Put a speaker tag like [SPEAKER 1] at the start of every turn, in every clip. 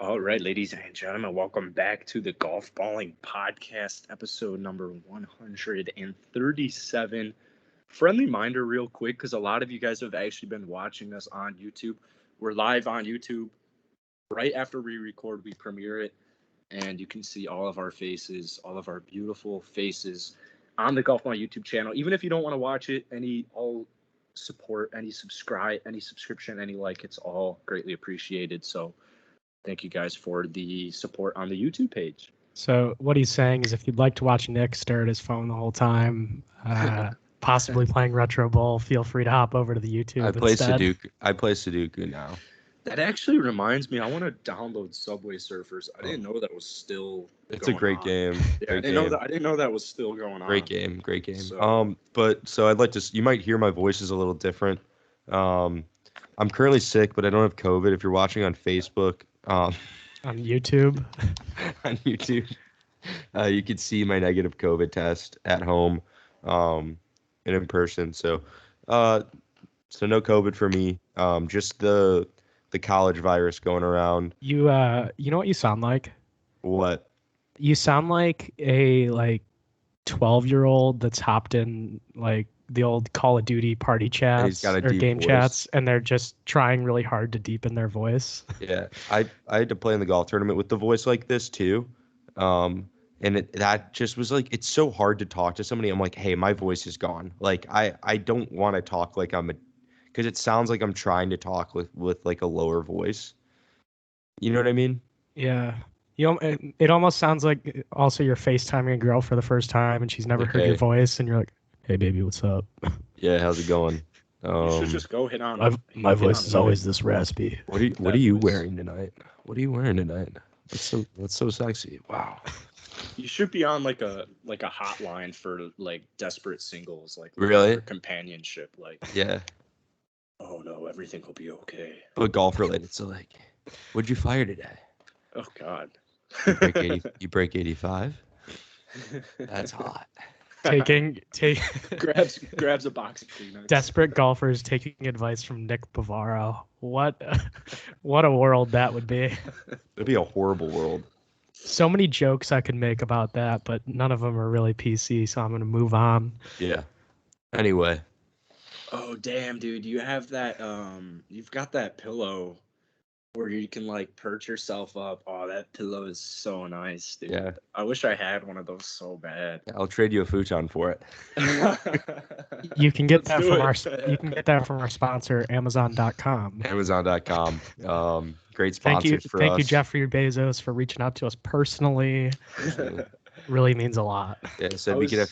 [SPEAKER 1] All right, ladies and gentlemen, welcome back to the Golfballing podcast, episode number 137. Friendly reminder, real quick, because a lot of you guys have actually been watching us on YouTube. We're live on YouTube. Right after we record, we premiere it, and you can see all of our faces, all of our beautiful faces on the Golfballing YouTube channel. Even if you don't want to watch it, all support, any subscription, any like, it's all greatly appreciated. So thank you guys for the support on the YouTube page.
[SPEAKER 2] So what he's saying is if you'd like to watch Nick stare at his phone the whole time, possibly playing Retro Bowl, feel free to hop over to the YouTube instead.
[SPEAKER 3] I play Sudoku now.
[SPEAKER 1] That actually reminds me, I want to download Subway Surfers. I didn't know that was still
[SPEAKER 3] It's a great game.
[SPEAKER 1] Yeah, I didn't know that was still going on.
[SPEAKER 3] Great game.
[SPEAKER 1] So,
[SPEAKER 3] I'd like to. You might hear my voice is a little different. I'm currently sick, but I don't have COVID. If you're watching on Facebook,
[SPEAKER 2] on YouTube,
[SPEAKER 3] you could see my negative COVID test at home, and in person. So no COVID for me. Just the college virus going around.
[SPEAKER 2] You know what you sound like?
[SPEAKER 3] What?
[SPEAKER 2] You sound like a 12-year-old that's hopped in the old Call of Duty party chats or game
[SPEAKER 3] voice.
[SPEAKER 2] Chats, and they're just trying really hard to deepen their voice.
[SPEAKER 3] Yeah, I had to play in the golf tournament with the voice like this too, and that just was it's so hard to talk to somebody. I'm like, hey, my voice is gone. I don't want to talk like because it sounds like I'm trying to talk with a lower voice. You know what I mean?
[SPEAKER 2] Yeah. It almost sounds like also you're FaceTiming a girl for the first time and she's never heard your voice, and you're like, hey baby, what's up?
[SPEAKER 3] Yeah, how's it going?
[SPEAKER 1] You should just go hit on.
[SPEAKER 2] My voice is always this raspy.
[SPEAKER 3] What are you wearing tonight? What are you wearing tonight? What's so sexy? Wow.
[SPEAKER 1] You should be on like a hotline for desperate singles,
[SPEAKER 3] really
[SPEAKER 1] for companionship,
[SPEAKER 3] yeah.
[SPEAKER 1] Oh no, everything will be okay.
[SPEAKER 3] But golf related, so what'd you fire today?
[SPEAKER 1] Oh God.
[SPEAKER 3] You break 85? That's hot.
[SPEAKER 1] grabs a box of Kleenex.
[SPEAKER 2] Desperate golfers taking advice from Nick Bavaro. What a world that would be.
[SPEAKER 3] It'd be a horrible world.
[SPEAKER 2] So many jokes I could make about that, but none of them are really PC, so I'm going to move on.
[SPEAKER 3] Yeah. Anyway.
[SPEAKER 1] Oh, damn, dude. You have that, you've got that pillow where you can perch yourself up. Oh, that pillow is so nice, dude.
[SPEAKER 3] Yeah.
[SPEAKER 1] I wish I had one of those so bad.
[SPEAKER 3] I'll trade you a futon for it.
[SPEAKER 2] You can get that from our sponsor, Amazon.com.
[SPEAKER 3] Amazon.com. Great sponsors for us.
[SPEAKER 2] Thank you, Jeffrey Bezos, for reaching out to us personally. Really means a lot.
[SPEAKER 3] Yeah, so we get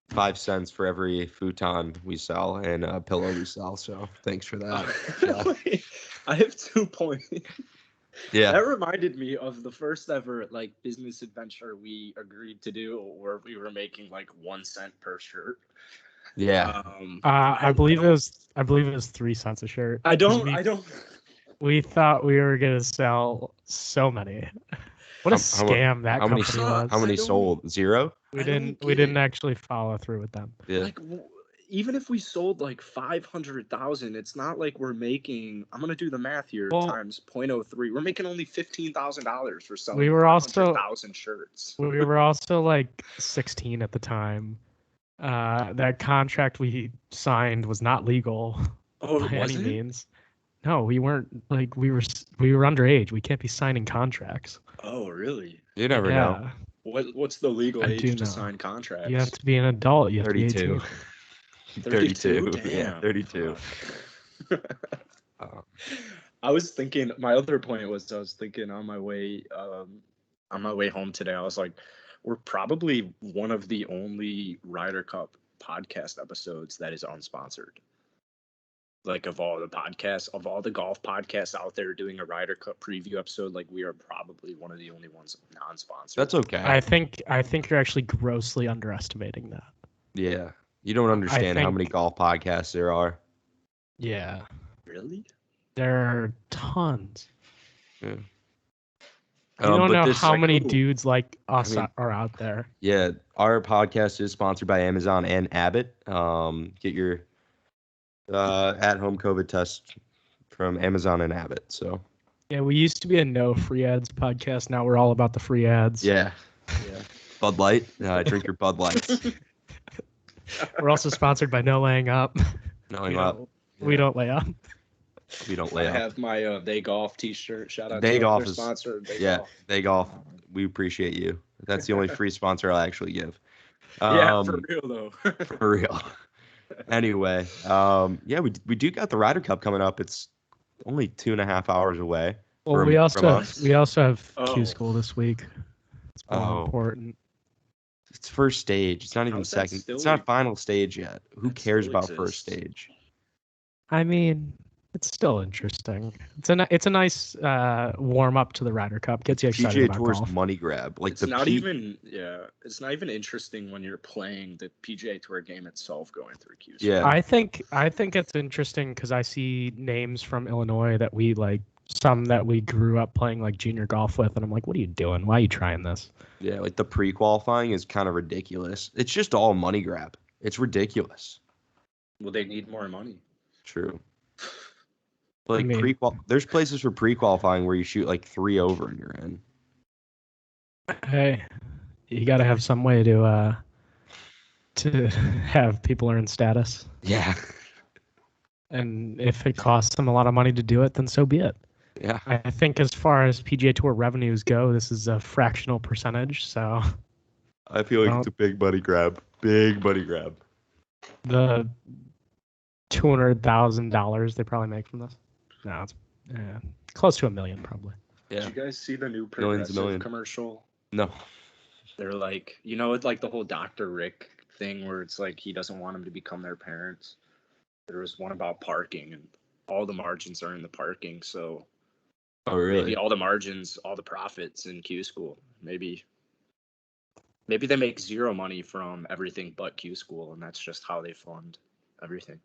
[SPEAKER 3] 5 cents for every futon we sell and a pillow we sell. So thanks for that.
[SPEAKER 1] Wait, I have 2 points.
[SPEAKER 3] Yeah.
[SPEAKER 1] That reminded me of the first ever business adventure we agreed to do, where we were making 1 cent per shirt.
[SPEAKER 3] Yeah.
[SPEAKER 2] I believe it was 3 cents a shirt. We thought we were gonna sell so many. What a scam that company was.
[SPEAKER 3] How many sold? 0?
[SPEAKER 2] We didn't actually follow through with them.
[SPEAKER 3] Yeah.
[SPEAKER 1] Even if we sold 500,000, it's not like we're making. I'm gonna do the math here times 0.03. We're making only $15,000 for selling.
[SPEAKER 2] We were also
[SPEAKER 1] 500,000 shirts.
[SPEAKER 2] We were also 16 at the time. That contract we signed was not legal
[SPEAKER 1] by
[SPEAKER 2] any means. No, we weren't. We were underage. We can't be signing contracts.
[SPEAKER 1] Oh, really?
[SPEAKER 3] You never know.
[SPEAKER 1] What's the legal age to sign contracts?
[SPEAKER 2] You have to be an adult. You have
[SPEAKER 3] 32. 32.
[SPEAKER 1] Damn.
[SPEAKER 3] Yeah, 32.
[SPEAKER 1] I was thinking. My other point was I was thinking on my way home today. I was like, we're probably one of the only Ryder Cup podcast episodes that is unsponsored. Of all the podcasts, of all the golf podcasts out there doing a Ryder Cup preview episode, we are probably one of the only ones non-sponsored.
[SPEAKER 3] That's okay.
[SPEAKER 2] I think you're actually grossly underestimating that.
[SPEAKER 3] Yeah. You don't understand how many golf podcasts there are.
[SPEAKER 2] Yeah.
[SPEAKER 1] Really?
[SPEAKER 2] There are tons.
[SPEAKER 3] Yeah.
[SPEAKER 2] You don't know how many dudes like us are out there.
[SPEAKER 3] Yeah. Our podcast is sponsored by Amazon and Abbott. Get your at-home COVID test from Amazon and Abbott. So
[SPEAKER 2] Yeah, we used to be a no free ads podcast. Now we're all about the free ads.
[SPEAKER 3] Yeah. Bud Light. Drink your Bud Lights.
[SPEAKER 2] We're also sponsored by No Laying Up.
[SPEAKER 3] No Laying Up.
[SPEAKER 2] We don't lay up.
[SPEAKER 3] We don't lay up.
[SPEAKER 1] I have my They Golf t-shirt. Shout out
[SPEAKER 3] to
[SPEAKER 1] their sponsor.
[SPEAKER 3] They Golf. We appreciate you. That's the only free sponsor I'll actually give.
[SPEAKER 1] Yeah, for real though.
[SPEAKER 3] For real. Anyway, we do got the Ryder Cup coming up. It's only 2.5 hours away.
[SPEAKER 2] Well, we also have Q School this week. It's more important.
[SPEAKER 3] It's first stage. It's not even second. It's not final stage yet. Who cares about first stage?
[SPEAKER 2] I mean, it's still interesting. It's a nice warm up to the Ryder Cup. Gets you excited about golf.
[SPEAKER 3] PGA Tour's money grab.
[SPEAKER 1] It's not even interesting when you're playing the PGA Tour game itself going through Q.
[SPEAKER 3] Yeah.
[SPEAKER 2] I think it's interesting because I see names from Illinois that we like, some that we grew up playing like junior golf with, and I'm like, what are you doing? Why are you trying this?
[SPEAKER 3] Yeah, like the pre-qualifying is kind of ridiculous. It's just all money grab. It's ridiculous.
[SPEAKER 1] Well, they need more money.
[SPEAKER 3] True. Like there's places for pre-qualifying where you shoot like 3 over and you're in.
[SPEAKER 2] Hey, you got to have some way to have people earn status.
[SPEAKER 3] Yeah.
[SPEAKER 2] And if it costs them a lot of money to do it, then so be it.
[SPEAKER 3] Yeah.
[SPEAKER 2] I think as far as Pga Tour revenues go, this is a fractional percentage. So
[SPEAKER 3] I feel like it's a big money grab. Big money grab.
[SPEAKER 2] The $200,000 they probably make from this. No, it's close to $1 million probably.
[SPEAKER 1] Yeah. Did you guys see the new Progressive commercial?
[SPEAKER 3] No.
[SPEAKER 1] They're like, it's like the whole Dr. Rick thing where it's like he doesn't want them to become their parents. There was one about parking, and all the margins are in the parking. So,
[SPEAKER 3] really?
[SPEAKER 1] Maybe all the margins, all the profits in Q School. Maybe they make zero money from everything but Q School, and that's just how they fund everything.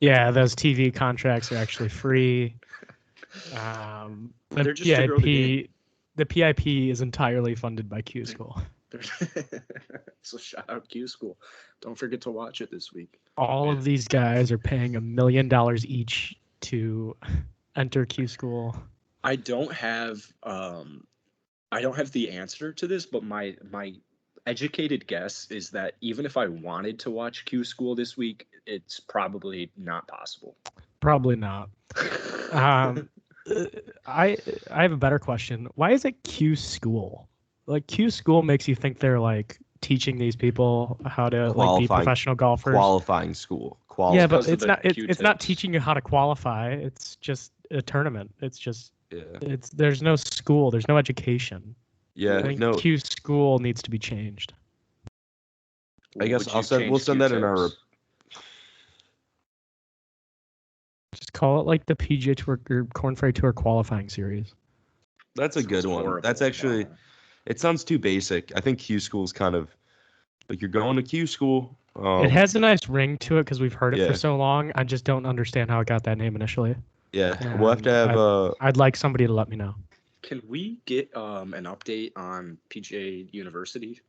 [SPEAKER 2] Yeah, those TV contracts are actually free.
[SPEAKER 1] They're just to grow the
[SPEAKER 2] PIP is entirely funded by Q School.
[SPEAKER 1] So shout out Q School. Don't forget to watch it this week.
[SPEAKER 2] All of these guys are paying $1 million each to enter Q School.
[SPEAKER 1] I don't have the answer to this, but my educated guess is that even if I wanted to watch Q School this week, it's probably not possible.
[SPEAKER 2] Probably not. I have a better question. Why is it Q School? Like Q School makes you think they're like teaching these people how to like be professional golfers.
[SPEAKER 3] Qualifying school.
[SPEAKER 2] Yeah, but it's not. It's not teaching you how to qualify. It's just a tournament. It's just. Yeah. There's no school. There's no education.
[SPEAKER 3] Yeah.
[SPEAKER 2] I think Q School needs to be changed.
[SPEAKER 3] I guess we'll send that in our.
[SPEAKER 2] Just call it like the PGA Tour or Korn Ferry Tour qualifying series.
[SPEAKER 3] That's a good one. That's actually. It sounds too basic. I think Q School's kind of like you're going to Q School.
[SPEAKER 2] It has a nice ring to it because we've heard it for so long. I just don't understand how it got that name initially.
[SPEAKER 3] Yeah, we'll have to have.
[SPEAKER 2] I'd like somebody to let me know.
[SPEAKER 1] Can we get an update on Pga University?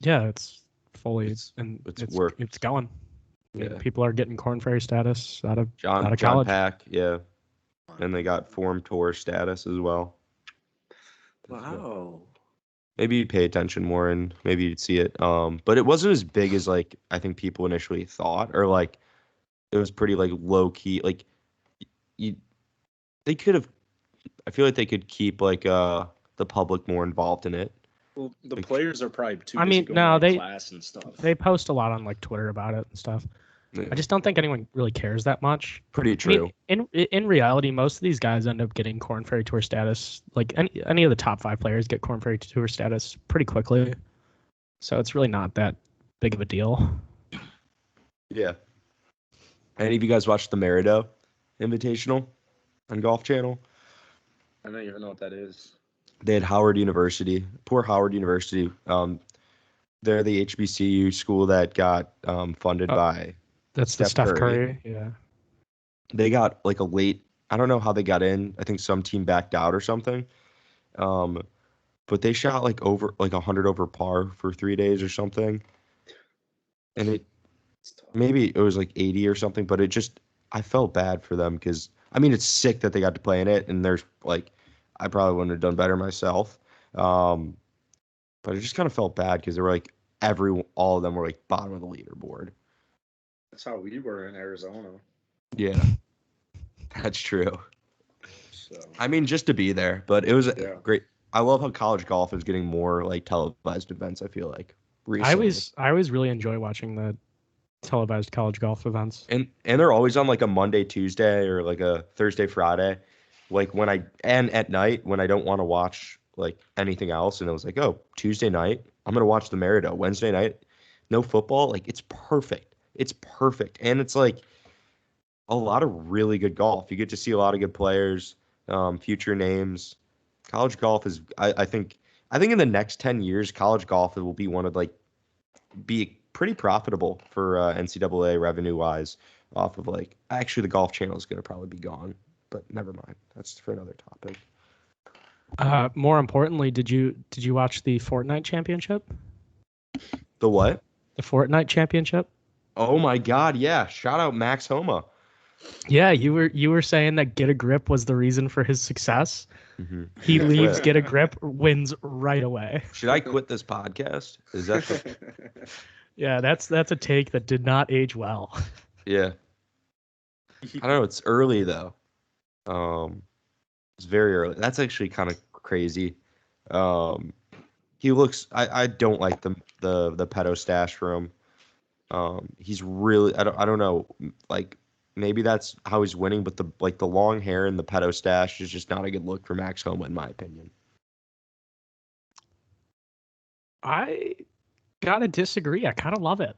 [SPEAKER 2] Yeah, it's fully it's going.
[SPEAKER 3] Yeah.
[SPEAKER 2] People are getting Korn Ferry status out of college.
[SPEAKER 3] John Pack, yeah, and they got Form Tour status as well.
[SPEAKER 1] Wow.
[SPEAKER 3] Maybe you'd pay attention more and maybe you'd see it. But it wasn't as big as like I think people initially thought, or like it was pretty like low key. Like they could have. I feel like they could keep like the public more involved in it.
[SPEAKER 1] Well, the players are probably too. Busy going to class and stuff.
[SPEAKER 2] They post a lot on like Twitter about it and stuff. Yeah. I just don't think anyone really cares that much.
[SPEAKER 3] Pretty true.
[SPEAKER 2] I mean, in reality, most of these guys end up getting Korn Ferry Tour status. Like any of the top 5 players get Korn Ferry Tour status pretty quickly. So it's really not that big of a deal.
[SPEAKER 3] Yeah. Any of you guys watched the Merido Invitational on Golf Channel?
[SPEAKER 1] I don't even know what that is.
[SPEAKER 3] They had Howard University. Poor Howard University. They're the HBCU school that got funded by.
[SPEAKER 2] That's the Steph Curry. Yeah.
[SPEAKER 3] They got like a late. I don't know how they got in. I think some team backed out or something. But they shot like 100 over par for 3 days or something. And maybe it was like 80 or something, but it just I felt bad for them because I mean it's sick that they got to play in it, and there's like I probably wouldn't have done better myself. But I just kind of felt bad because they were like all of them were like bottom of the leaderboard.
[SPEAKER 1] That's how we were in Arizona.
[SPEAKER 3] Yeah, that's true. So I mean, just to be there, but it was great. I love how college golf is getting more like televised events. I feel like recently.
[SPEAKER 2] I always really enjoy watching the televised college golf events,
[SPEAKER 3] and they're always on like a Monday, Tuesday, or like a Thursday, Friday. Like and at night when I don't want to watch like anything else, and it was like, oh, Tuesday night I'm gonna watch the Merida. Wednesday night, no football. Like it's perfect. It's perfect, and it's like a lot of really good golf. You get to see a lot of good players, future names. College golf is, I think in the next 10 years, college golf will be one of like be pretty profitable for NCAA revenue wise. Off of like actually the Golf Channel is gonna probably be gone, but never mind. That's for another topic.
[SPEAKER 2] More importantly, did you watch the Fortnite Championship?
[SPEAKER 3] The what?
[SPEAKER 2] The Fortnite Championship.
[SPEAKER 3] Oh my God! Yeah, shout out Max Homa.
[SPEAKER 2] Yeah, you were saying that Get a Grip was the reason for his success. Mm-hmm. He leaves Get a Grip, wins right away.
[SPEAKER 3] Should I quit this podcast? Is that the...
[SPEAKER 2] Yeah, that's a take that did not age well.
[SPEAKER 3] Yeah. I don't know, it's early though. It's very early. That's actually kind of crazy. He looks I don't like the pedo stash for him. He's really I don't know, like maybe that's how he's winning, but the long hair and the pedo stash is just not a good look for Max Homa, in my opinion.
[SPEAKER 2] I gotta disagree. I kind of love it.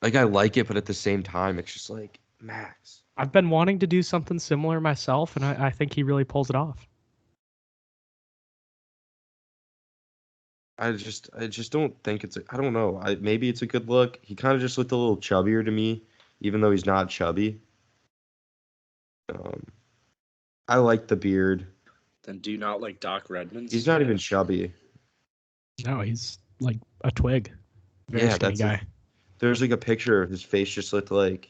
[SPEAKER 3] Like I like it, but at the same time, it's just like Max.
[SPEAKER 2] I've been wanting to do something similar myself, and I think he really pulls it off.
[SPEAKER 3] I just don't think I don't know. Maybe it's a good look. He kind of just looked a little chubbier to me, even though he's not chubby. I like the beard.
[SPEAKER 1] Then do you not like Doc Redmond's?
[SPEAKER 3] He's not even chubby.
[SPEAKER 2] No, he's like a twig. Very skinny guy.
[SPEAKER 3] There's like a picture of his face just looked like.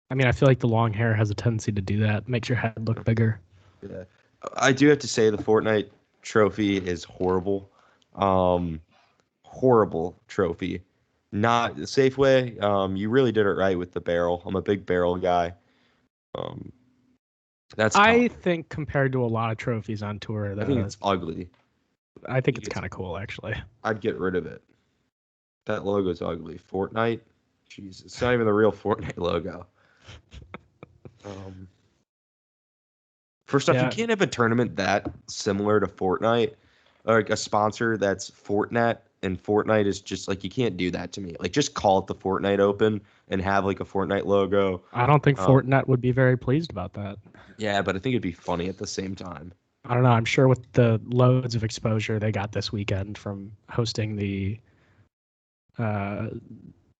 [SPEAKER 2] I mean, I feel like the long hair has a tendency to do that. Makes your head look bigger.
[SPEAKER 3] Yeah. I do have to say the Fortnite trophy is horrible. Horrible trophy. Not Safeway. You really did it right with the barrel. I'm a big barrel guy. I
[SPEAKER 2] think compared to a lot of trophies on tour,
[SPEAKER 3] I think it's ugly.
[SPEAKER 2] I think it's kind of cool, actually.
[SPEAKER 3] I'd get rid of it. That logo's ugly. Fortnite? Jesus. It's not even the real Fortnite logo. First off, you can't have a tournament that similar to Fortnite, or like a sponsor that's Fortnite, and Fortnite is just like, you can't do that to me. Like, just call it the Fortnite Open and have like a Fortnite logo.
[SPEAKER 2] I don't think Fortnite would be very pleased about that.
[SPEAKER 3] Yeah, but I think it'd be funny at the same time.
[SPEAKER 2] I don't know. I'm sure with the loads of exposure they got this weekend from hosting the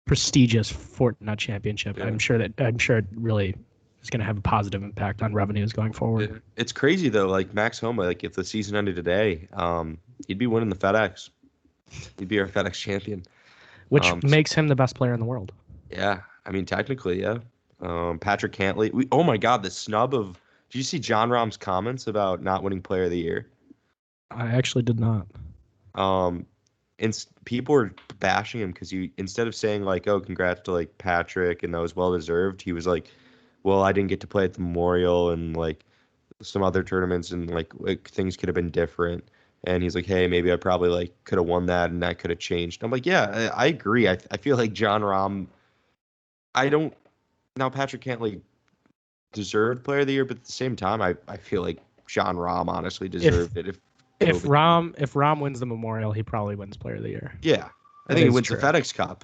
[SPEAKER 2] prestigious Fortnite Championship, yeah. I'm sure it really is going to have a positive impact on revenues going forward.
[SPEAKER 3] It's crazy though. Like Max Homa, like if the season ended today, he'd be winning the FedEx. He'd be our FedEx champion,
[SPEAKER 2] which makes him the best player in the world.
[SPEAKER 3] Yeah, I mean technically, yeah. Patrick Cantley. Oh my God, the snub of. Did you see John Rahm's comments about not winning Player of the Year?
[SPEAKER 2] I actually did not.
[SPEAKER 3] And people were bashing him because instead of saying like, "Oh, congrats to like Patrick," and that was well deserved, he was like, "Well, I didn't get to play at the Memorial and like some other tournaments, and like things could have been different." And he's like, "Hey, maybe I probably like could have won that, and that could have changed." I'm like, "Yeah, I agree. I feel like John Rahm. Now Patrick Cantley deserved Player of the Year, but at the same time, I feel like John Rahm honestly deserved it.
[SPEAKER 2] If Rahm wins the Memorial, he probably wins Player of the Year.
[SPEAKER 3] Yeah, I think he wins the FedEx Cup.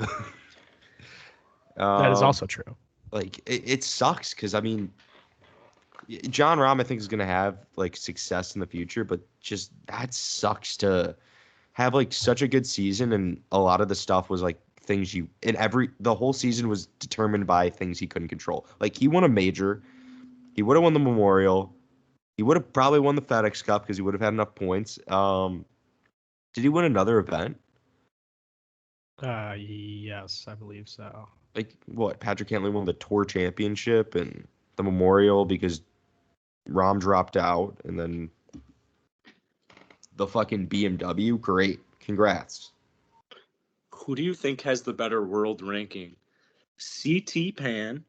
[SPEAKER 2] That is also true.
[SPEAKER 3] Like it sucks because I mean, John Rahm I think is gonna have like success in the future, but just that sucks to have like such a good season, and a lot of the stuff was like things the whole season was determined by things he couldn't control. Like he won a major, he would have won the Memorial. He would have probably won the FedEx Cup because he would have had enough points. Did he win another event?
[SPEAKER 2] Yes, I believe so.
[SPEAKER 3] like what? Patrick Cantlay won the Tour Championship and the Memorial because Rahm dropped out, and then the fucking BMW. Great, congrats.
[SPEAKER 1] Who do you think has the better world ranking? CT Pan.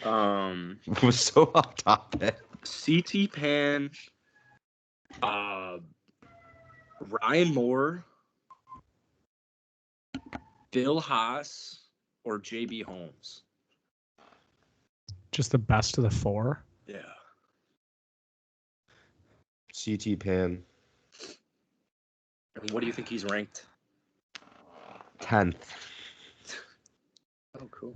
[SPEAKER 3] Was so off topic.
[SPEAKER 1] CT Pan. Ryan Moore. Bill Haas or JB Holmes?
[SPEAKER 2] Just the best of the four?
[SPEAKER 1] Yeah.
[SPEAKER 3] CT Pan.
[SPEAKER 1] And what do you think he's ranked?
[SPEAKER 3] 10th.
[SPEAKER 1] Oh, cool.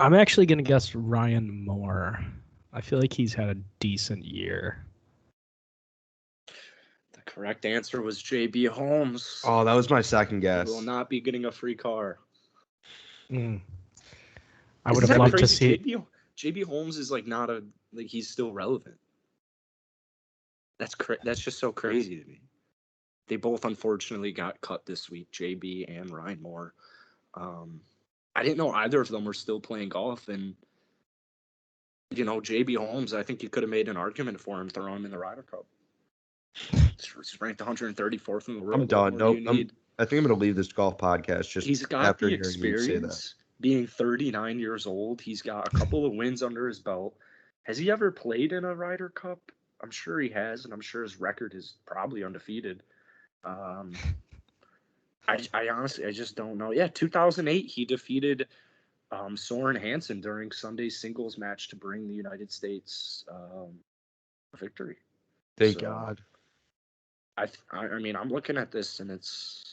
[SPEAKER 2] I'm actually going to guess Ryan Moore. I feel like he's had a decent year.
[SPEAKER 1] The correct answer was JB Holmes.
[SPEAKER 3] Oh, that was my second guess.
[SPEAKER 1] He will not be getting a free car.
[SPEAKER 2] I would have loved to see.
[SPEAKER 1] JB Holmes is like not a like he's still relevant. That's just so crazy to me. They both unfortunately got cut this week, JB and Ryan Moore. I didn't know either of them were still playing golf, and JB Holmes, I think you could have made an argument for him throwing him in the Ryder Cup. He's ranked 134th in the world.
[SPEAKER 3] I'm done. Nope. I think I'm going to leave this golf podcast just
[SPEAKER 1] he's got
[SPEAKER 3] after
[SPEAKER 1] the
[SPEAKER 3] hearing you say that.
[SPEAKER 1] experience. Being 39 years old, he's got a couple of wins under his belt. Has he ever played in a Ryder Cup? I'm sure he has, and I'm sure his record is probably undefeated. I honestly, I just don't know. Yeah, 2008, he defeated Soren Hansen during Sunday's singles match to bring the United States a victory.
[SPEAKER 3] Thank God.
[SPEAKER 1] I mean, I'm looking at this, and it's...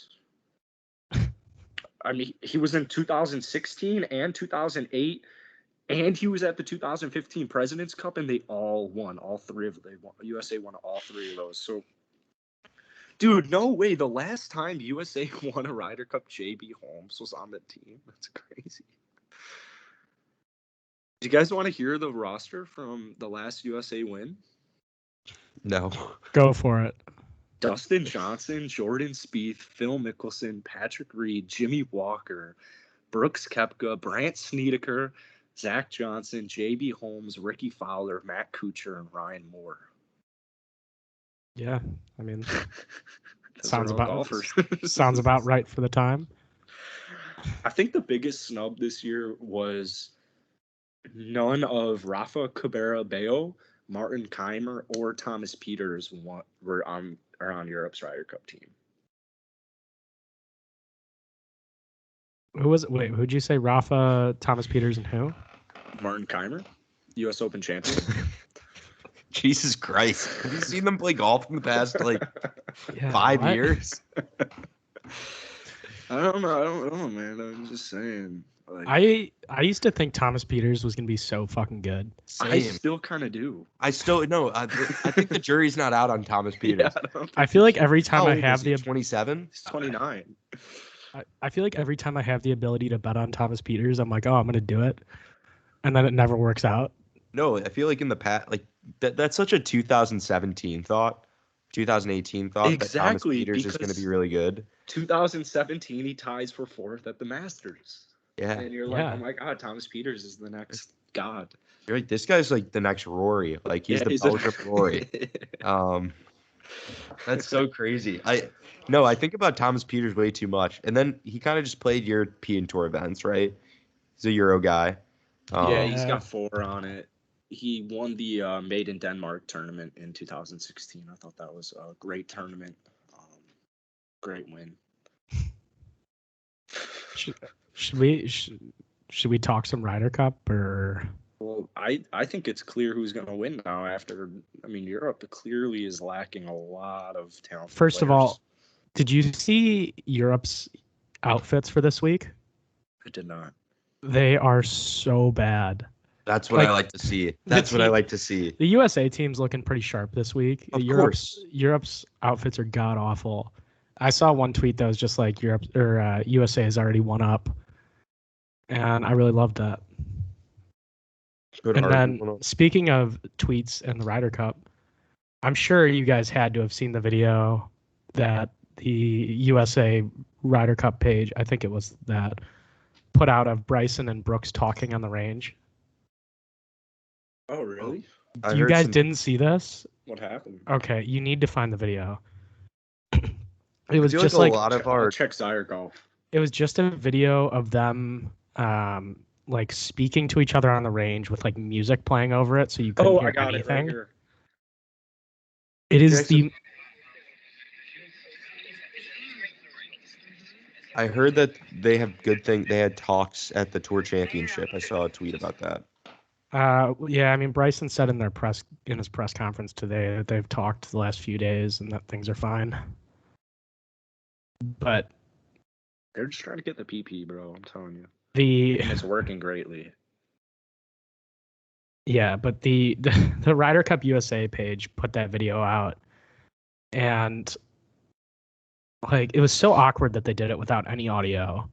[SPEAKER 1] I mean, he was in 2016 and 2008, and he was at the 2015 President's Cup, and they all won. All three of them. USA won all three of those. So, dude, no way. The last time USA won a Ryder Cup, JB Holmes was on the team. That's crazy. Do you guys want to hear the roster from the last USA win?
[SPEAKER 3] No.
[SPEAKER 2] Go for it.
[SPEAKER 1] Dustin Johnson, Jordan Spieth, Phil Mickelson, Patrick Reed, Jimmy Walker, Brooks Koepka, Brandt Snedeker, Zach Johnson, JB Holmes, Ricky Fowler, Matt Kuchar, and Ryan Moore.
[SPEAKER 2] Yeah, I mean, sounds about right for the time.
[SPEAKER 1] I think the biggest snub this year was none of Rafa Cabrera-Bello, Martin Keimer, or Thomas Pieters were on Europe's Ryder Cup team.
[SPEAKER 2] Who was it? Wait, who'd you say? Rafa, Thomas Pieters, and who?
[SPEAKER 1] Martin Keimer, U.S. Open champion.
[SPEAKER 3] Jesus Christ. Have you seen them play golf in the past, 5 years?
[SPEAKER 1] I don't know, man. I'm just saying.
[SPEAKER 2] I used to think Thomas Pieters was going to be so fucking good.
[SPEAKER 1] Same. I still kind of do.
[SPEAKER 3] I think the jury's not out on Thomas Pieters.
[SPEAKER 2] Yeah, I feel like every time I have
[SPEAKER 3] 27?
[SPEAKER 1] He's 29.
[SPEAKER 2] I feel like every time I have the ability to bet on Thomas Pieters, I'm like, oh, I'm going to do it. And then it never works out.
[SPEAKER 3] No, I feel like in the past, that's such a 2017 thought, 2018 thought.
[SPEAKER 1] Exactly.
[SPEAKER 3] That Thomas Pieters is going to be really good.
[SPEAKER 1] 2017, he ties for 4th at the Masters.
[SPEAKER 3] Yeah.
[SPEAKER 1] And you're like, oh my God, Thomas Pieters is the next god.
[SPEAKER 3] You're like, this guy's like the next Rory. Like he's the Belgian Rory. That's so crazy. I think about Thomas Pieters way too much. And then he kind of just played European Tour events, right? He's a Euro guy.
[SPEAKER 1] Yeah, he's got 4 on it. He won the Made in Denmark tournament in 2016. I thought that was a great tournament. Great win.
[SPEAKER 2] Should we talk some Ryder Cup or?
[SPEAKER 1] Well, I think it's clear who's going to win now. Europe clearly is lacking a lot of talent.
[SPEAKER 2] First of all, did you see Europe's outfits for this week?
[SPEAKER 1] I did not.
[SPEAKER 2] They are so bad.
[SPEAKER 3] That's what I like to see. I like to see.
[SPEAKER 2] The USA team's looking pretty sharp this week.
[SPEAKER 3] Of course.
[SPEAKER 2] Europe's outfits are god awful. I saw one tweet that was just like USA has already won up, and I really loved that. And then speaking of tweets and the Ryder Cup, I'm sure you guys had to have seen the video that the USA Ryder Cup page, I think it was that, put out of Bryson and Brooks talking on the range.
[SPEAKER 1] Oh, really?
[SPEAKER 2] You guys didn't see this?
[SPEAKER 1] What happened?
[SPEAKER 2] Okay, you need to find the video. It was just
[SPEAKER 3] like a lot of our
[SPEAKER 1] check Ryder Golf.
[SPEAKER 2] It was just a video of them like speaking to each other on the range with like music playing over it, so you couldn't hear anything. It right here. It is Jackson.
[SPEAKER 3] I heard that they have good thing. They had talks at the Tour Championship. I saw a tweet about that.
[SPEAKER 2] Yeah, I mean, Bryson said in his press conference today that they've talked the last few days and that things are fine. But
[SPEAKER 1] they're just trying to get the PP, bro. I'm telling you.
[SPEAKER 2] And
[SPEAKER 1] it's working greatly.
[SPEAKER 2] Yeah, but the Ryder Cup USA page put that video out, and like it was so awkward that they did it without any audio.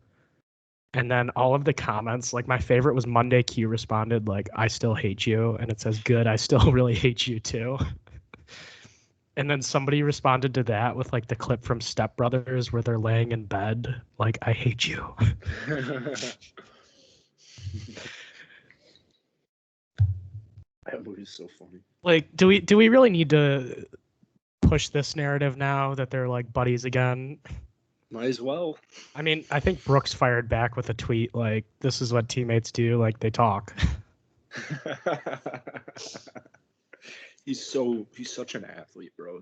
[SPEAKER 2] And then all of the comments, like my favorite was Monday Q responded like, "I still hate you," and it says, "Good, I still really hate you too." And then somebody responded to that with like the clip from Step Brothers where they're laying in bed, like, "I hate you."
[SPEAKER 1] That movie's so funny.
[SPEAKER 2] Like, do we really need to push this narrative now that they're like buddies again?
[SPEAKER 1] Might as well.
[SPEAKER 2] I mean, I think Brooks fired back with a tweet like, "This is what teammates do, like they talk."
[SPEAKER 1] He's such an athlete, bro.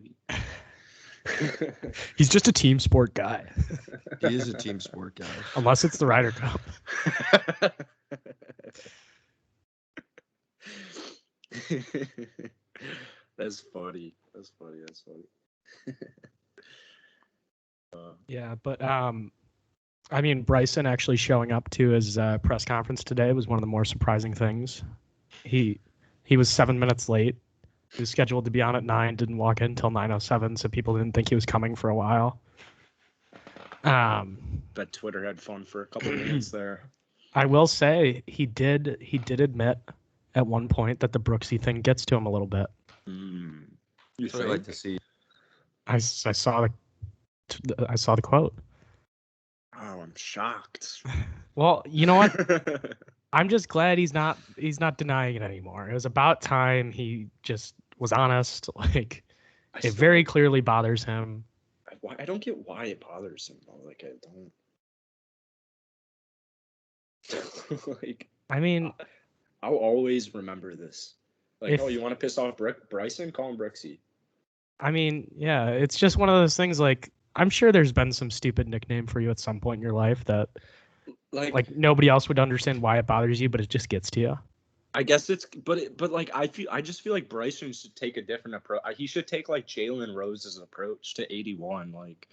[SPEAKER 2] He's just a team sport guy.
[SPEAKER 3] He is a team sport guy.
[SPEAKER 2] Unless it's the Ryder Cup.
[SPEAKER 1] That's funny.
[SPEAKER 2] Yeah, but I mean, Bryson actually showing up to his press conference today was one of the more surprising things. He was 7 minutes late. He was scheduled to be on at 9, didn't walk in until 9:07, so people didn't think he was coming for a while.
[SPEAKER 1] Bet Twitter had fun for a couple of minutes there.
[SPEAKER 2] I will say he did admit at one point that the Brooksy thing gets to him a little bit.
[SPEAKER 3] You think? I'd like to see.
[SPEAKER 2] I saw the quote.
[SPEAKER 1] Oh, I'm shocked.
[SPEAKER 2] Well, you know what? I'm just glad he's not denying it anymore. It was about time he just was honest. Like, it very clearly bothers him.
[SPEAKER 1] I don't get why it bothers him though. Like, I don't. Like,
[SPEAKER 2] I mean,
[SPEAKER 1] I'll always remember this. Like, you want to piss off Bryson? Call him Brooksy.
[SPEAKER 2] I mean, yeah, it's just one of those things. Like, I'm sure there's been some stupid nickname for you at some point in your life that, like nobody else would understand why it bothers you, but it just gets to you.
[SPEAKER 1] I guess but like I just feel like Bryson should take a different approach. He should take like Jalen Rose's approach to 81, like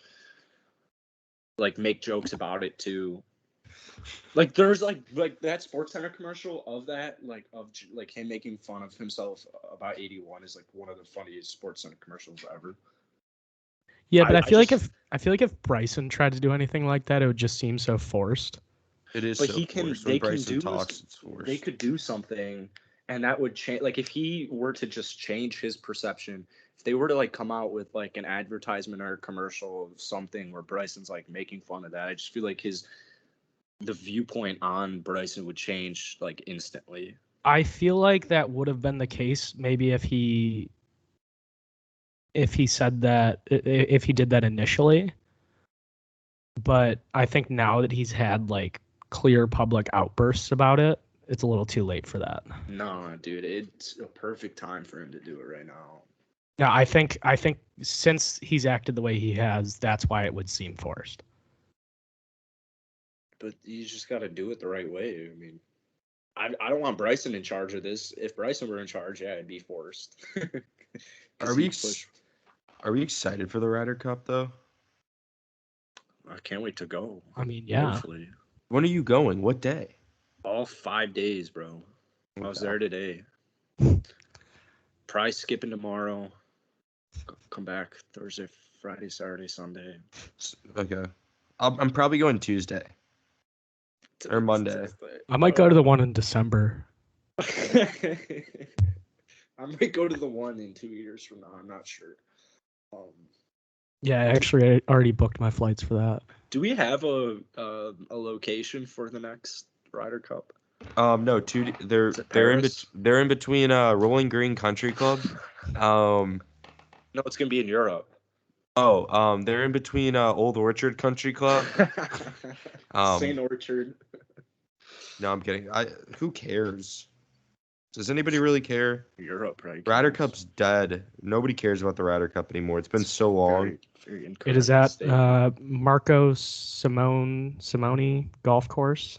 [SPEAKER 1] make jokes about it too. Like there's like that SportsCenter commercial of that, like him making fun of himself about 81 is like one of the funniest SportsCenter commercials ever.
[SPEAKER 2] Yeah, but I feel like if Bryson tried to do anything like that, it would just seem so forced.
[SPEAKER 3] It is,
[SPEAKER 1] but
[SPEAKER 3] so
[SPEAKER 1] they could do something, and that would change. Like if he were to just change his perception, if they were to like come out with like an advertisement or a commercial of something where Bryson's like making fun of that, I just feel like the viewpoint on Bryson would change like instantly.
[SPEAKER 2] I feel like that would have been the case maybe if he said that, if he did that initially. But I think now that he's had like clear public outbursts about it, it's a little too late for that.
[SPEAKER 1] No, dude, it's a perfect time for him to do it right now.
[SPEAKER 2] Yeah, I think since he's acted the way he has, that's why it would seem forced.
[SPEAKER 1] But you just got to do it the right way. I mean, I don't want Bryson in charge of this. If Bryson were in charge, yeah, it'd be forced.
[SPEAKER 3] Are we excited for the Ryder Cup though?
[SPEAKER 1] I can't wait to go.
[SPEAKER 2] I mean, yeah.
[SPEAKER 1] Hopefully.
[SPEAKER 3] When are you going? What day?
[SPEAKER 1] All 5 days, bro. Okay. I was there today. Probably skipping tomorrow. Come back Thursday, Friday, Saturday, Sunday.
[SPEAKER 3] Okay. I'm probably going Tuesday. Or Monday.
[SPEAKER 2] I might go to the one in December.
[SPEAKER 1] I might go to the one in 2 years from now. I'm not sure.
[SPEAKER 2] Yeah, I actually already booked my flights for that.
[SPEAKER 1] Do we have a location for the next Ryder Cup?
[SPEAKER 3] No, they're
[SPEAKER 1] Is it
[SPEAKER 3] they're in
[SPEAKER 1] Paris?
[SPEAKER 3] they're in between Rolling Green Country Club.
[SPEAKER 1] No, it's gonna be in Europe.
[SPEAKER 3] They're in between Old Orchard Country Club.
[SPEAKER 1] St. Orchard.
[SPEAKER 3] No, I'm kidding. Who cares? Does anybody really care?
[SPEAKER 1] Europe, right?
[SPEAKER 3] Ryder Cup's dead. Nobody cares about the Ryder Cup anymore. It's been so long.
[SPEAKER 1] Very incorrect
[SPEAKER 2] It is at
[SPEAKER 1] statement.
[SPEAKER 2] Marco Simone Golf Course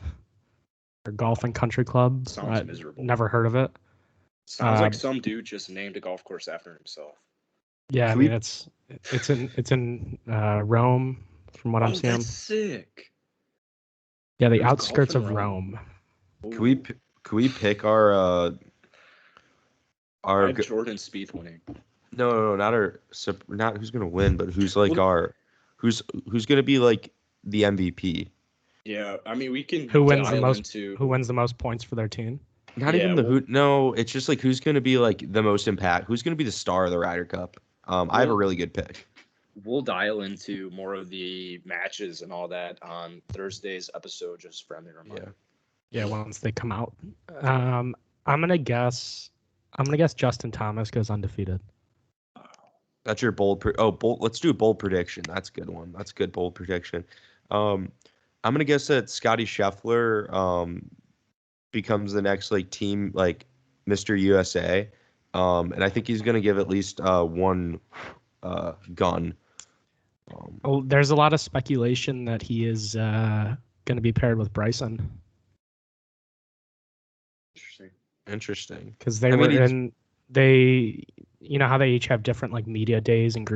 [SPEAKER 2] or Golf and Country Club.
[SPEAKER 1] Sounds miserable.
[SPEAKER 2] Never heard of it.
[SPEAKER 1] Sounds like some dude just named a golf course after himself.
[SPEAKER 2] Yeah, I mean it's in Rome, from what I'm seeing.
[SPEAKER 1] That's sick.
[SPEAKER 2] Yeah, the
[SPEAKER 1] There's
[SPEAKER 2] outskirts
[SPEAKER 1] golf
[SPEAKER 2] of
[SPEAKER 1] in
[SPEAKER 2] Rome.
[SPEAKER 3] Can we pick our
[SPEAKER 1] I have Jordan Spieth winning?
[SPEAKER 3] No, not who's gonna win, but who's like who's gonna be like the MVP?
[SPEAKER 1] Yeah, I mean we can.
[SPEAKER 2] Who wins the most points for their team?
[SPEAKER 3] Not even the who. No, it's just like who's gonna be like the most impact. Who's gonna be the star of the Ryder Cup? I have a really good pick.
[SPEAKER 1] We'll dial into more of the matches and all that on Thursday's episode. Just friendly reminder.
[SPEAKER 2] Yeah, once they come out. I'm gonna guess Justin Thomas goes undefeated.
[SPEAKER 3] That's your bold. Let's do a bold prediction. That's a good one. That's a good bold prediction. I'm gonna guess that Scotty Scheffler becomes the next like team like Mr. USA, and I think he's gonna give at least one gun.
[SPEAKER 2] There's a lot of speculation that he is gonna be paired with Bryson.
[SPEAKER 3] Interesting.
[SPEAKER 2] Because you know how they each have different like media days and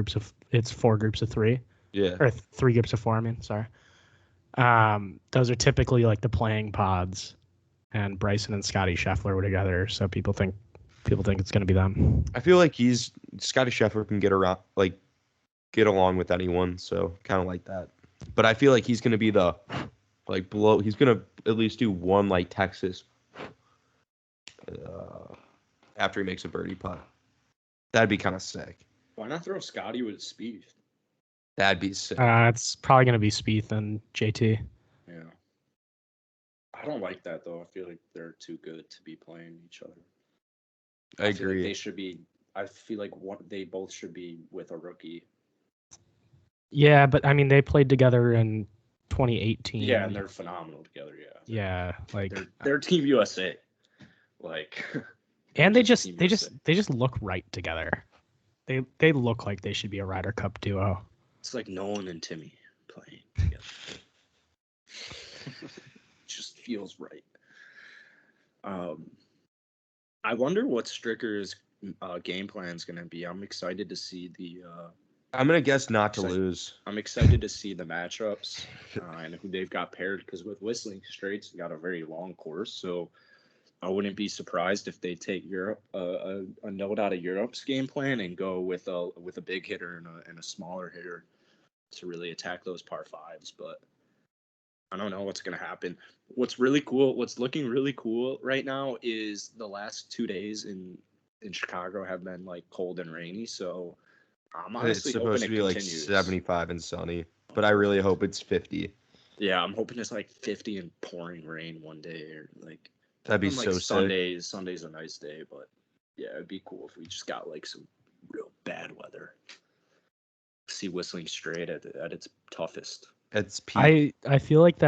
[SPEAKER 2] it's 4 groups of 3.
[SPEAKER 3] Yeah.
[SPEAKER 2] Or 3 groups of 4. I mean, sorry. Those are typically like the playing pods, and Bryson and Scotty Scheffler were together, so people think it's gonna be them.
[SPEAKER 3] I feel like Scotty Scheffler can get along with anyone, so kind of like that. But I feel like he's gonna be he's gonna at least do one like Texas after he makes a birdie putt. That'd be kind of sick.
[SPEAKER 1] Why not throw Scotty with Spieth?
[SPEAKER 3] That'd be sick.
[SPEAKER 2] It's probably gonna be Spieth and JT.
[SPEAKER 1] Yeah. I don't like that though. I feel like they're too good to be playing each other.
[SPEAKER 3] I agree.
[SPEAKER 1] Like they should be. I feel like they both should be with a rookie.
[SPEAKER 2] Yeah, but I mean they played together in 2018.
[SPEAKER 1] Yeah, and they're phenomenal together. Yeah.
[SPEAKER 2] Yeah, like
[SPEAKER 1] they're Team USA. Like.
[SPEAKER 2] And they just look right together. They look like they should be a Ryder Cup duo.
[SPEAKER 1] It's like Nolan and Timmy playing together. Just feels right. I wonder what Stricker's game plan is going to be. I'm excited to see
[SPEAKER 3] I'm going to guess not to lose.
[SPEAKER 1] I'm excited to see the matchups and who they've got paired, because with Whistling Straits, they got a very long course, so I wouldn't be surprised if they take Europe a note out of Europe's game plan and go with a big hitter and a smaller hitter to really attack those par 5s. But I don't know what's going to happen. What's looking really cool right now is the last 2 days in Chicago have been like cold and rainy. So I'm honestly
[SPEAKER 3] it's supposed to be like 75 and sunny, but I really hope it's 50.
[SPEAKER 1] Yeah, I'm hoping it's like 50 and pouring rain one day, or like.
[SPEAKER 3] That'd be so
[SPEAKER 1] sick. Sunday's a nice day, but yeah, it'd be cool if we just got like some real bad weather. See Whistling Straight at its toughest.
[SPEAKER 3] It's peak.
[SPEAKER 2] I feel like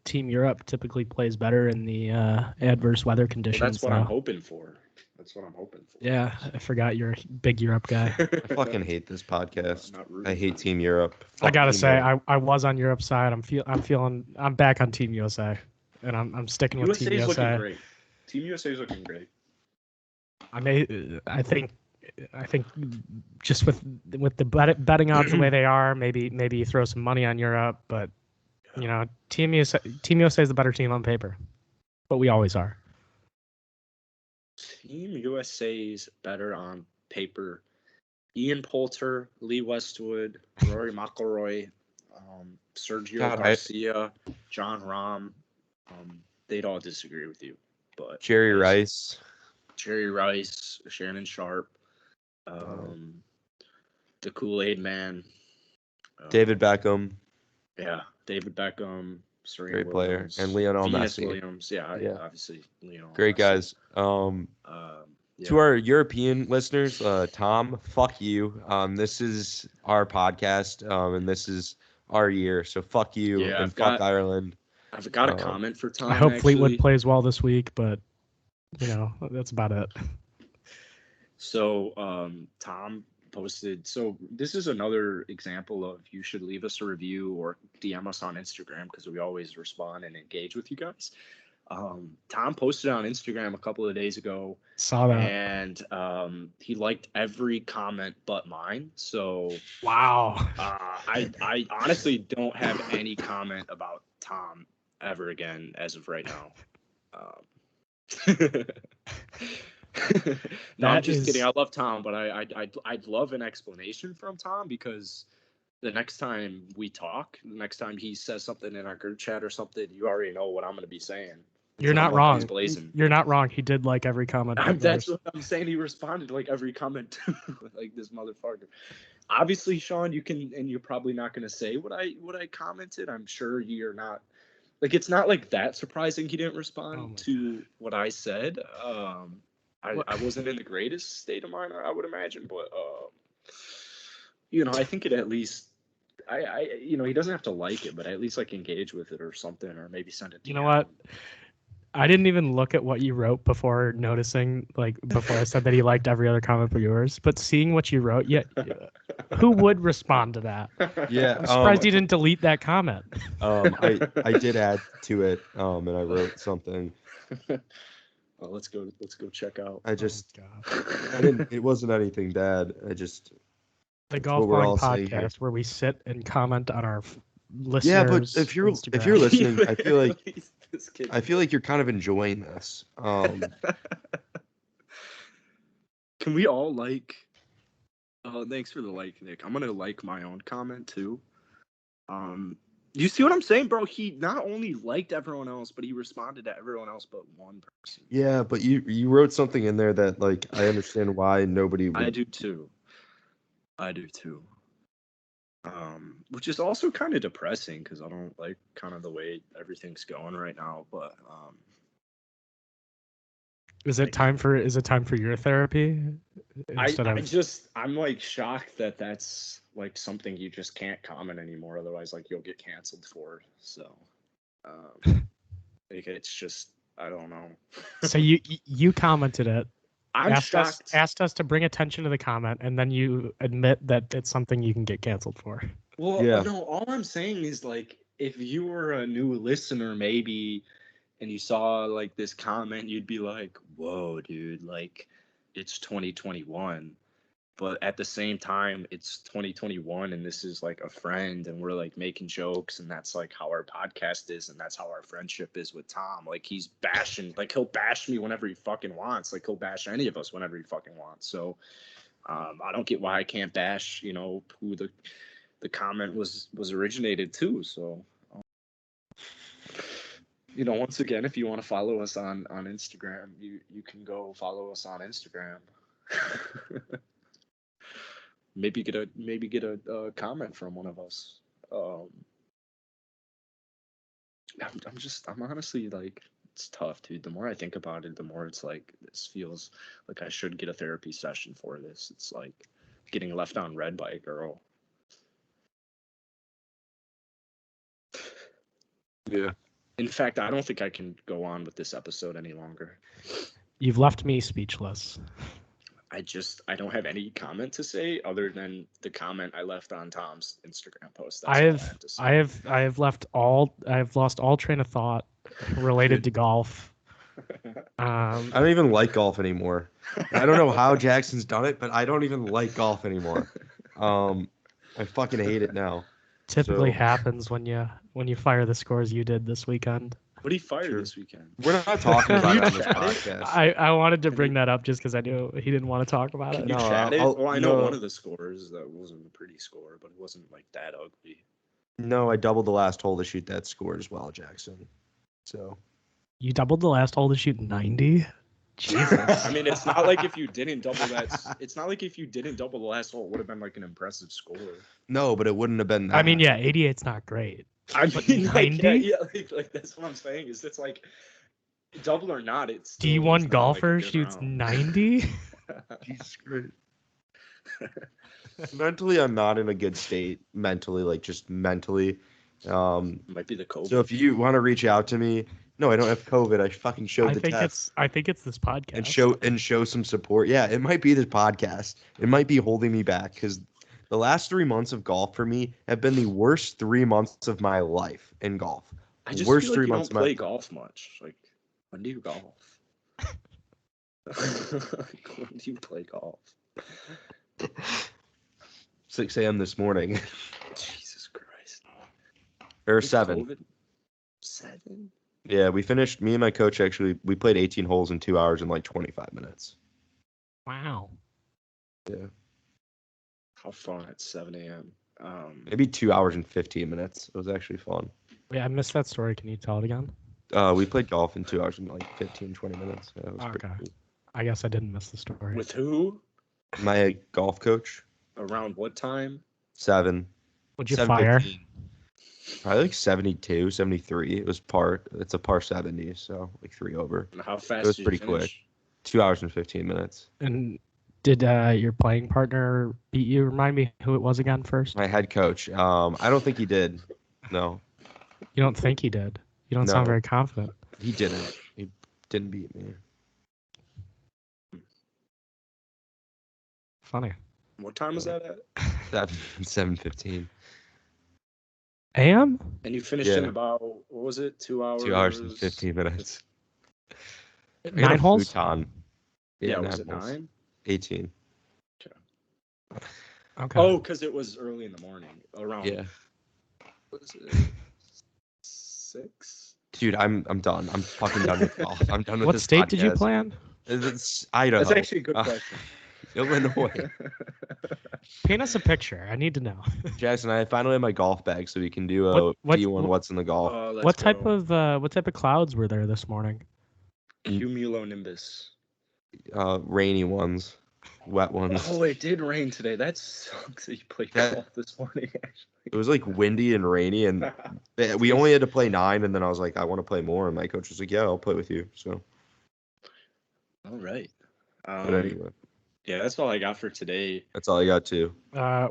[SPEAKER 2] Team Europe typically plays better in the adverse weather conditions.
[SPEAKER 1] Well, that's what I'm hoping for.
[SPEAKER 2] Yeah, I forgot you're a big Europe guy.
[SPEAKER 3] I fucking hate this podcast. I hate Team Europe.
[SPEAKER 2] I gotta say, I was on Europe's side. I'm back on Team USA. And I'm sticking with Team USA.
[SPEAKER 1] Looking great. Team USA is looking great.
[SPEAKER 2] I think just with the betting odds the way they are, maybe you throw some money on Europe, but you know, Team USA is the better team on paper, but we always are.
[SPEAKER 1] Team USA's better on paper. Ian Poulter, Lee Westwood, Rory McIlroy, Sergio Garcia, John Rahm. They'd all disagree with you, but
[SPEAKER 3] Jerry Rice,
[SPEAKER 1] Shannon Sharp, the Kool-Aid Man,
[SPEAKER 3] David Beckham.
[SPEAKER 1] Yeah, David Beckham, Serena
[SPEAKER 3] Great player.
[SPEAKER 1] Williams,
[SPEAKER 3] And Lionel
[SPEAKER 1] Venus
[SPEAKER 3] Messi.
[SPEAKER 1] Williams. Yeah,
[SPEAKER 3] Yeah.
[SPEAKER 1] obviously Lionel
[SPEAKER 3] Great
[SPEAKER 1] Messi.
[SPEAKER 3] guys.
[SPEAKER 1] Yeah.
[SPEAKER 3] To our European listeners, Tom, fuck you. This is our podcast, and this is our year. So fuck you
[SPEAKER 1] Yeah,
[SPEAKER 3] and fuck Ireland.
[SPEAKER 1] I've got a comment for Tom.
[SPEAKER 2] I hope
[SPEAKER 1] actually.
[SPEAKER 2] Fleetwood plays well this week, but that's about it.
[SPEAKER 1] So Tom posted. So this is another example of you should leave us a review or DM us on Instagram because we always respond and engage with you guys. Tom posted on Instagram a couple of days ago.
[SPEAKER 2] Saw that.
[SPEAKER 1] And he liked every comment but mine. So
[SPEAKER 2] wow.
[SPEAKER 1] I honestly don't have any comment about Tom ever again as of right now. No, I'm just kidding. I love Tom, but I'd love an explanation from Tom because the next time we talk, the next time he says something in our group chat or something, you already know what I'm going to be saying.
[SPEAKER 2] You're not wrong. You're not wrong. He did like every comment.
[SPEAKER 1] That's what I'm saying. He responded to like every comment, like this motherfucker. Obviously, Sean, you can, and you're probably not going to say what I commented. I'm sure you're not. Like, it's not like that surprising he didn't respond to what I said. I wasn't in the greatest state of mind, I would imagine, but I think it at least. He doesn't have to like it, but at least like engage with it or something, or maybe send it to
[SPEAKER 2] you know what? I didn't even look at what you wrote before noticing, like before I said that he liked every other comment but yours. But seeing what you wrote, who would respond to that?
[SPEAKER 3] Yeah,
[SPEAKER 2] I'm surprised he didn't delete that comment.
[SPEAKER 3] I did add to it, and I wrote something.
[SPEAKER 1] Well, let's go check out.
[SPEAKER 3] I didn't. It wasn't anything bad.
[SPEAKER 2] The Golfballing podcast where we sit and comment on our listeners.
[SPEAKER 3] Yeah, but if you're listening, I feel like you're kind of enjoying this.
[SPEAKER 1] Can we all like? Thanks for the like, Nick. I'm gonna like my own comment too. You see what I'm saying, bro? He not only liked everyone else, but he responded to everyone else but one person.
[SPEAKER 3] Yeah, but you wrote something in there that like I understand why nobody would.
[SPEAKER 1] I do too. Which is also kind of depressing because I don't like kind of the way everything's going right now. But
[SPEAKER 2] is it time for your therapy?
[SPEAKER 1] I'm like shocked that that's like something you just can't comment anymore. Otherwise, like you'll get canceled for. So, like it's just I don't know.
[SPEAKER 2] So you commented it.
[SPEAKER 1] Asked
[SPEAKER 2] us to bring attention to the comment, and then you admit that it's something you can get canceled for.
[SPEAKER 1] Well, no, all I'm saying is like if you were a new listener, maybe, and you saw like this comment, you'd be like, "Whoa, dude! Like, it's 2021." But at the same time, it's 2021, and this is like a friend, and we're like making jokes, and that's like how our podcast is, and that's how our friendship is with Tom. Like he's bashing, like he'll bash me whenever he fucking wants. Like he'll bash any of us whenever he fucking wants. So I don't get why I can't bash, who the comment was originated to. So once again, if you want to follow us on Instagram, you can go follow us on Instagram. Maybe get a comment from one of us. I'm honestly like, it's tough, dude. The more I think about it, the more it's like this feels like I should get a therapy session for this. It's like getting left on red by a girl.
[SPEAKER 3] Yeah.
[SPEAKER 1] In fact, I don't think I can go on with this episode any longer.
[SPEAKER 2] You've left me speechless.
[SPEAKER 1] I don't have any comment to say other than the comment I left on Tom's Instagram post.
[SPEAKER 2] I have lost all train of thought related to golf.
[SPEAKER 3] I don't even like golf anymore. I don't know how Jackson's done it, but I don't even like golf anymore. I fucking hate it now.
[SPEAKER 2] Typically happens when you fire the scores you did this weekend.
[SPEAKER 1] What did he fire this weekend?
[SPEAKER 3] We're not talking about it on this podcast.
[SPEAKER 2] I wanted to bring that up just because I knew he didn't want to talk about it.
[SPEAKER 1] Can you chat it? Well, I know one of the scores that wasn't a pretty score, but it wasn't like that ugly.
[SPEAKER 3] No, I doubled the last hole to shoot that score as well, Jackson. So
[SPEAKER 2] you doubled the last hole to shoot 90? Jesus.
[SPEAKER 1] I mean, it's not like if you didn't double that. It's not like if you didn't double the last hole, it would have been like an impressive score.
[SPEAKER 3] No, but it wouldn't have been that.
[SPEAKER 2] I mean, yeah, 88's not great.
[SPEAKER 1] I
[SPEAKER 2] But
[SPEAKER 1] mean, like,
[SPEAKER 2] 90?
[SPEAKER 1] yeah, like that's what I'm saying. Is it's like double or not, it's still
[SPEAKER 2] D1
[SPEAKER 1] is not, like, a
[SPEAKER 2] golfer
[SPEAKER 1] good
[SPEAKER 2] shoots
[SPEAKER 1] round.
[SPEAKER 2] 90?
[SPEAKER 3] Jesus Christ. Mentally, I'm not in a good state. Mentally, like just mentally.
[SPEAKER 1] Might be the COVID.
[SPEAKER 3] So if you want to reach out to me, no, I don't have COVID. I fucking showed the test.
[SPEAKER 2] I think it's this podcast.
[SPEAKER 3] And show some support. Yeah, it might be this podcast. It might be holding me back because the last 3 months of golf for me have been the worst 3 months of my life in golf.
[SPEAKER 1] I just
[SPEAKER 3] Worst
[SPEAKER 1] feel like
[SPEAKER 3] 3
[SPEAKER 1] you
[SPEAKER 3] months
[SPEAKER 1] don't
[SPEAKER 3] of my
[SPEAKER 1] play golf much. Like, when do you golf? When do you play golf?
[SPEAKER 3] 6 a.m. this morning.
[SPEAKER 1] Jesus Christ.
[SPEAKER 3] Or
[SPEAKER 1] With
[SPEAKER 3] 7.
[SPEAKER 1] COVID? 7?
[SPEAKER 3] Yeah, we finished. Me and my coach actually we played 18 holes in 2 hours and like 25 minutes.
[SPEAKER 2] Wow.
[SPEAKER 3] Yeah,
[SPEAKER 1] How fun at 7 a.m.
[SPEAKER 3] maybe 2 hours and 15 minutes. It was actually fun.
[SPEAKER 2] Wait, I missed that story. Can you tell it again?
[SPEAKER 3] We played golf in 2 hours and like 15, 20 minutes. Yeah, it was pretty
[SPEAKER 2] Okay.
[SPEAKER 3] cool.
[SPEAKER 2] I guess I didn't miss the story.
[SPEAKER 1] With who?
[SPEAKER 3] My golf coach,
[SPEAKER 1] Around what time?
[SPEAKER 3] 7.
[SPEAKER 2] Would you fire?
[SPEAKER 3] 7:15. Probably like 72, 73. It's a par 70, so like 3 over.
[SPEAKER 1] And how fast
[SPEAKER 3] It was
[SPEAKER 1] did you
[SPEAKER 3] pretty
[SPEAKER 1] finish?
[SPEAKER 3] quick. 2 hours and 15 minutes.
[SPEAKER 2] And did your playing partner beat you? Remind me who it was again first.
[SPEAKER 3] My head coach. I don't think he did. No,
[SPEAKER 2] You don't think he did? You don't sound
[SPEAKER 3] No.
[SPEAKER 2] very confident.
[SPEAKER 3] he didn't. He didn't beat me.
[SPEAKER 2] Funny.
[SPEAKER 1] What time was that at?
[SPEAKER 3] 7:15.
[SPEAKER 2] AM?
[SPEAKER 1] And you finished in
[SPEAKER 3] Yeah.
[SPEAKER 1] about, what was it, 2 hours?
[SPEAKER 3] 2 hours and 15 minutes. I got
[SPEAKER 2] 9
[SPEAKER 3] a
[SPEAKER 2] holes?
[SPEAKER 3] futon.
[SPEAKER 1] Yeah, was
[SPEAKER 3] 9
[SPEAKER 1] it
[SPEAKER 3] holes.
[SPEAKER 1] 9?
[SPEAKER 3] 18.
[SPEAKER 2] Okay.
[SPEAKER 1] Oh, because it was early in the morning. Around,
[SPEAKER 3] Yeah.
[SPEAKER 1] what is it, 6?
[SPEAKER 3] Dude, I'm done. I'm fucking done with golf. I'm done with
[SPEAKER 2] What
[SPEAKER 3] this
[SPEAKER 2] state did you
[SPEAKER 3] podcast.
[SPEAKER 2] play in?
[SPEAKER 3] It's Idaho.
[SPEAKER 1] That's actually a good question.
[SPEAKER 3] Illinois.
[SPEAKER 2] Paint us a picture. I need to know.
[SPEAKER 3] Jackson, I finally have my golf bag, so we can do a
[SPEAKER 2] What-
[SPEAKER 3] D1 What's in the Golf.
[SPEAKER 1] Let's
[SPEAKER 2] What type
[SPEAKER 1] go.
[SPEAKER 2] of clouds were there this morning?
[SPEAKER 1] Cumulonimbus.
[SPEAKER 3] Rainy ones. Wet ones.
[SPEAKER 1] Oh, it did rain today. That sucks that you played
[SPEAKER 3] That-
[SPEAKER 1] golf this morning, actually.
[SPEAKER 3] It was like windy and rainy, and we only had to play 9, and then I was like, I want to play more, and my coach was like, yeah, I'll play with you. So,
[SPEAKER 1] All right.
[SPEAKER 3] but anyway,
[SPEAKER 1] Yeah, that's all I got for today.
[SPEAKER 3] that's all I got too.
[SPEAKER 2] Whoa.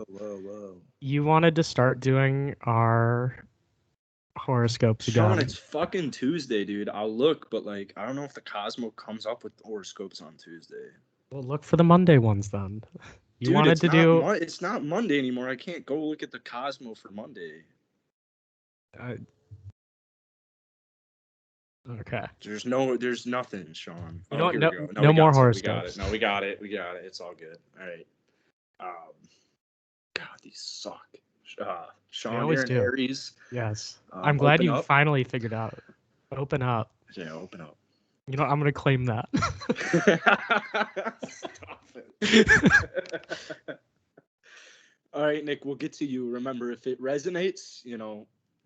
[SPEAKER 1] Whoa.
[SPEAKER 2] You wanted to start doing our horoscopes
[SPEAKER 1] Sean,
[SPEAKER 2] again.
[SPEAKER 1] it's fucking Tuesday, dude. I'll look, but like, I don't know if the Cosmo comes up with horoscopes on Tuesday.
[SPEAKER 2] Well, look for the Monday ones then. You
[SPEAKER 1] Dude,
[SPEAKER 2] wanted
[SPEAKER 1] it's
[SPEAKER 2] to
[SPEAKER 1] not
[SPEAKER 2] do.
[SPEAKER 1] It's not Monday anymore. I can't go look at the Cosmo for Monday.
[SPEAKER 2] Okay.
[SPEAKER 1] There's nothing, Sean.
[SPEAKER 2] You know what?
[SPEAKER 1] here
[SPEAKER 2] No-
[SPEAKER 1] we go.
[SPEAKER 2] no
[SPEAKER 1] we got
[SPEAKER 2] more
[SPEAKER 1] some.
[SPEAKER 2] horoscopes.
[SPEAKER 1] We got it. It's all good. All right. God, these suck. Sean,
[SPEAKER 2] always
[SPEAKER 1] you're an
[SPEAKER 2] do.
[SPEAKER 1] Aries.
[SPEAKER 2] Yes. I'm glad
[SPEAKER 1] open
[SPEAKER 2] you
[SPEAKER 1] up.
[SPEAKER 2] finally figured out. Open up.
[SPEAKER 1] Yeah, open up.
[SPEAKER 2] You know, I'm gonna claim that.
[SPEAKER 1] Stop it. All right, Nick, we'll get to you. Remember, if it resonates,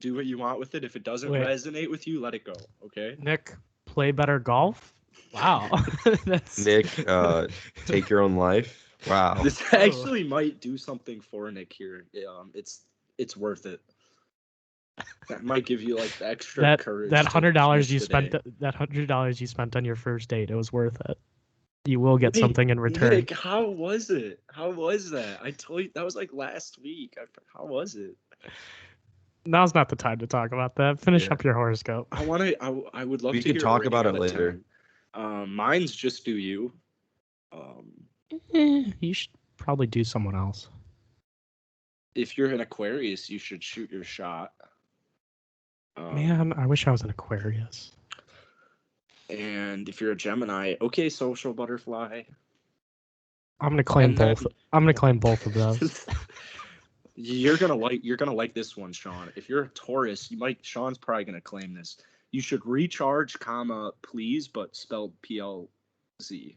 [SPEAKER 1] do what you want with it. If it doesn't
[SPEAKER 2] Wait.
[SPEAKER 1] resonate with you, let it go. Okay.
[SPEAKER 2] Nick, play better golf. Wow. That's
[SPEAKER 3] Nick, take your own life. Wow.
[SPEAKER 1] This actually might do something for Nick here. It's worth it. That might give you like the extra courage.
[SPEAKER 2] that
[SPEAKER 1] to
[SPEAKER 2] $100
[SPEAKER 1] finish
[SPEAKER 2] you
[SPEAKER 1] the
[SPEAKER 2] spent
[SPEAKER 1] day.
[SPEAKER 2] that $100 you spent on your first date. It was worth it. You will get
[SPEAKER 1] Wait,
[SPEAKER 2] something in return.
[SPEAKER 1] Nick, how was it? How was that? I told you that was like last week. How was it?
[SPEAKER 2] Now's not the time to talk about that. Finish
[SPEAKER 3] Yeah.
[SPEAKER 2] up your horoscope.
[SPEAKER 1] I would love
[SPEAKER 3] We
[SPEAKER 1] to
[SPEAKER 3] could
[SPEAKER 1] hear
[SPEAKER 3] talk
[SPEAKER 1] rating
[SPEAKER 3] about
[SPEAKER 1] out
[SPEAKER 3] it
[SPEAKER 1] of
[SPEAKER 3] later.
[SPEAKER 1] 10. Mine's just do you.
[SPEAKER 2] You should probably do someone else.
[SPEAKER 1] If you're an Aquarius, you should shoot your shot.
[SPEAKER 2] Man, I wish I was an Aquarius.
[SPEAKER 1] And if you're a Gemini, okay, social butterfly.
[SPEAKER 2] I'm gonna claim
[SPEAKER 1] And then-
[SPEAKER 2] both. I'm gonna claim both of those.
[SPEAKER 1] You're gonna like this one, Sean. If you're a Taurus, Sean's probably gonna claim this. You should recharge, please, but spelled PLZ.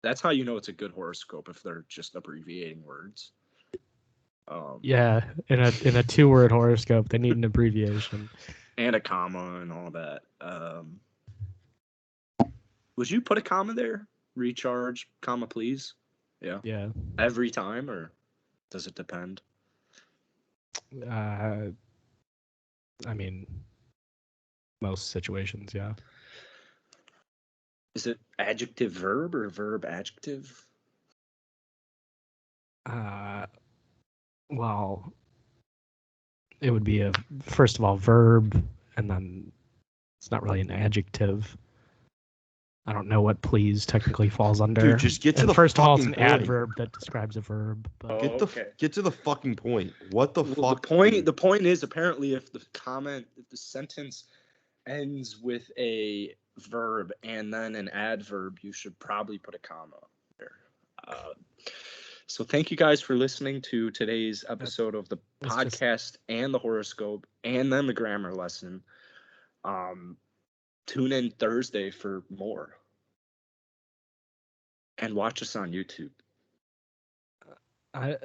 [SPEAKER 1] That's how you know it's a good horoscope if they're just abbreviating words.
[SPEAKER 2] Yeah, in a 2-word horoscope, they need an abbreviation.
[SPEAKER 1] And a comma and all that. Would you put a comma there? Recharge, comma, please? Yeah.
[SPEAKER 2] Yeah.
[SPEAKER 1] Every time, or does it depend?
[SPEAKER 2] I mean, most situations, yeah.
[SPEAKER 1] Is it adjective verb or verb adjective?
[SPEAKER 2] Well, it would be first of all, verb, and then it's not really an adjective. I don't know what please technically falls under.
[SPEAKER 3] Dude, just get to
[SPEAKER 2] and
[SPEAKER 3] the
[SPEAKER 2] first of all, it's
[SPEAKER 3] fucking
[SPEAKER 2] an
[SPEAKER 3] point.
[SPEAKER 2] adverb that describes a verb. But
[SPEAKER 1] Okay.
[SPEAKER 3] Get to the fucking point. What the fuck?
[SPEAKER 1] The point is apparently if the sentence ends with a verb and then an adverb, you should probably put a comma there. So thank you guys for listening to today's episode of the podcast and the horoscope and then the grammar lesson. Tune in Thursday for more. And watch us on YouTube.
[SPEAKER 2] I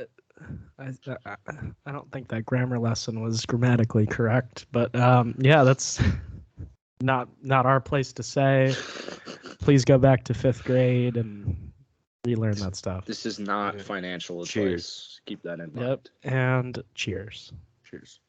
[SPEAKER 2] don't think that grammar lesson was grammatically correct, but yeah, that's not our place to say. Please go back to 5th grade and relearn that stuff.
[SPEAKER 1] This is not financial advice.
[SPEAKER 3] Cheers.
[SPEAKER 1] Keep that in mind.
[SPEAKER 2] Yep, and cheers.
[SPEAKER 3] Cheers.